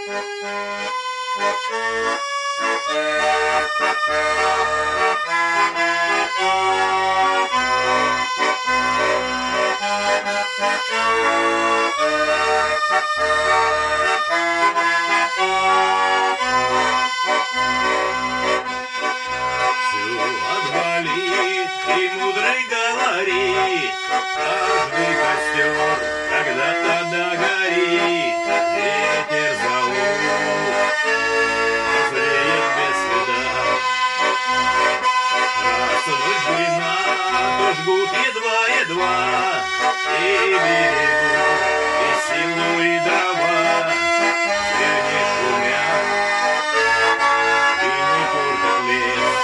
И мудрый говорит, каждый костер когда-то догорит, ветер зовут, зреет без следа. Раз ночь длинна, то жгут едва-едва, и берегут, и силу, и дрова, зря не шумят, и не портят лес.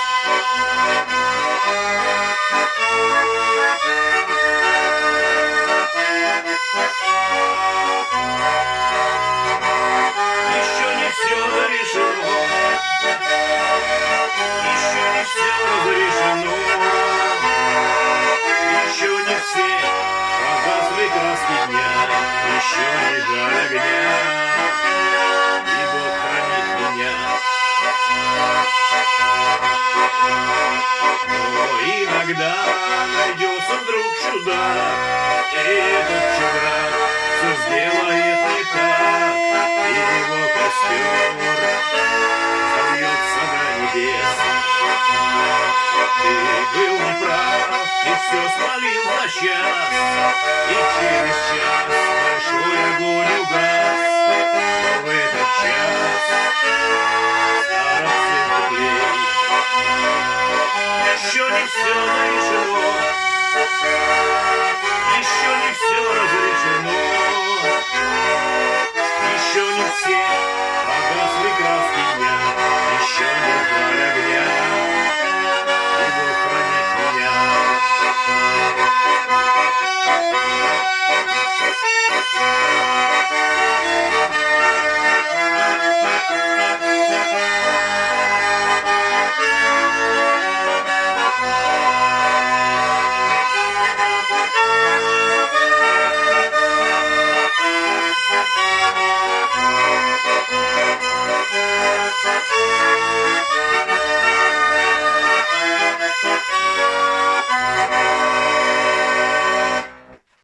Еще не все решено, еще не все разрешено, еще не все погасли краски дня, еще не жаль огня, и Бог хранит меня. Но иногда найдется вдруг чудак, и этот чудак все сделает не так, и его костер взорвется до небес. Ты был неправ, и все спалил за час, и через час большой огонь угас, но в этот час стало всем теплей. Еще не все